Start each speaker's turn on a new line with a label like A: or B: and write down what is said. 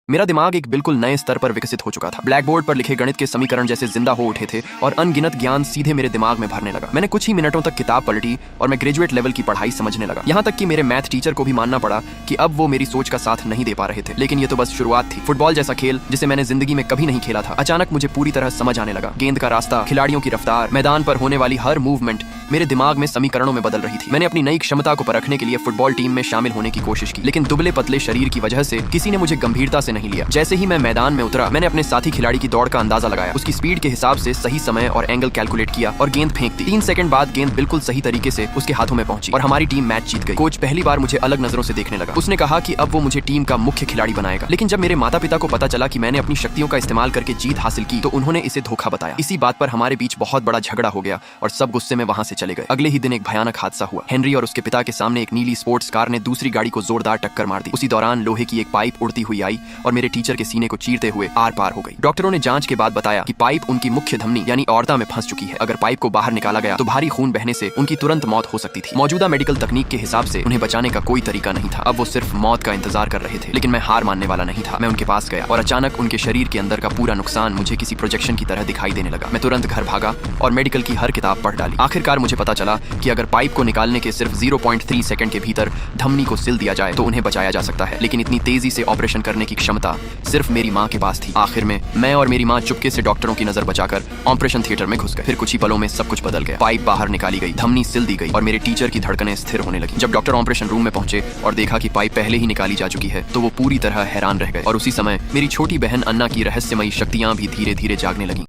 A: मेरा दिमाग एक बिल्कुल नए स्तर पर विकसित हो चुका था। ब्लैक बोर्ड पर लिखे गणित के समीकरण जैसे जिंदा हो उठे थे और अनगिनत ज्ञान सीधे मेरे दिमाग में भरने लगा। मैंने कुछ ही मिनटों तक किताब पलटी और मैं ग्रेजुएट लेवल की पढ़ाई समझने लगा। यहाँ तक कि मेरे मैथ टीचर को भी मानना पड़ा कि अब वो मेरी सोच का साथ नहीं दे पा रहे थे। लेकिन ये तो बस शुरुआत थी। फुटबॉल जैसा खेल जिसे मैंने जिंदगी में कभी नहीं खेला था, अचानक मुझे पूरी तरह समझ आने लगा। गेंद का रास्ता, खिलाड़ियों की रफ्तार, मैदान पर होने वाली हर मूवमेंट मेरे दिमाग में समीकरणों में बदल रही थी। मैंने अपनी नई क्षमता को परखने के लिए फुटबॉल टीम में शामिल होने की कोशिश की, लेकिन दुबले पतले शरीर की वजह से किसी ने मुझे गंभीरता से नहीं लिया। जैसे ही मैं मैदान में उतरा, मैंने अपने साथी खिलाड़ी की दौड़ का अंदाजा लगाया, उसकी स्पीड के हिसाब से सही समय और एंगल कैलकुलेट किया और गेंद फेंक दी। 3 सेकंड बाद गेंद बिल्कुल सही तरीके से उसके हाथों में पहुंची और हमारी टीम मैच जीत गई। कोच पहली बार मुझे अलग नजरों से देखने लगा। उसने कहा कि अब वो मुझे टीम का मुख्य खिलाड़ी बनाएगा। लेकिन जब मेरे माता पिता को पता चला कि मैंने अपनी शक्तियों का इस्तेमाल करके जीत हासिल की, तो उन्होंने इसे धोखा बताया। इसी बात पर हमारे बीच बहुत बड़ा झगड़ा हो गया और सब गुस्से में वहां से चले गए। अगले ही दिन एक भयानक हादसा हुआ। हेनरी और उसके पिता के सामने एक नीली स्पोर्ट्स कार ने दूसरी गाड़ी को जोरदार टक्कर मार दी। उसी दौरान लोहे की एक पाइप उड़ती हुई आई और मेरे टीचर के सीने को चीरते हुए आर पार हो गई। डॉक्टरों ने जांच के बाद बताया कि पाइप उनकी मुख्य धमनी यानी ऑर्ता में फंस चुकी है। अगर पाइप को बाहर निकाला गया तो भारी खून बहने से उनकी तुरंत मौत हो सकती थी। मौजूदा मेडिकल तकनीक के हिसाब से उन्हें बचाने का कोई तरीका नहीं था। अब वो सिर्फ मौत का इंतजार कर रहे थे। लेकिन मैं हार मानने वाला नहीं था। मैं उनके पास गया और अचानक उनके शरीर के अंदर का पूरा नुकसान मुझे किसी प्रोजेक्शन की तरह दिखाई देने लगा। मैं तुरंत घर भागा और मेडिकल की हर किताब पढ़ डाली। आखिरकार मुझे पता चला कि अगर पाइप को निकालने के सिर्फ 0.3 सेकंड के भीतर धमनी को सिल दिया जाए तो उन्हें बचाया जा सकता है। लेकिन इतनी तेजी से ऑपरेशन करने की क्षमता सिर्फ मेरी माँ के पास थी। आखिर में मैं और मेरी माँ चुपके से डॉक्टरों की नजर बचाकर ऑपरेशन थिएटर में घुस गए। फिर कुछ ही पलों में सब कुछ बदल गया। पाइप बाहर निकाली गई, धमनी सिल दी गई और मेरे टीचर की धड़कनें स्थिर होने लगी। जब डॉक्टर ऑपरेशन रूम में पहुंचे और देखा कि पाइप पहले ही निकाली जा चुकी है, तो वो पूरी तरह हैरान रह गए। और उसी समय मेरी छोटी बहन अन्ना की रहस्यमयी शक्तियां भी धीरे धीरे जागने लगी।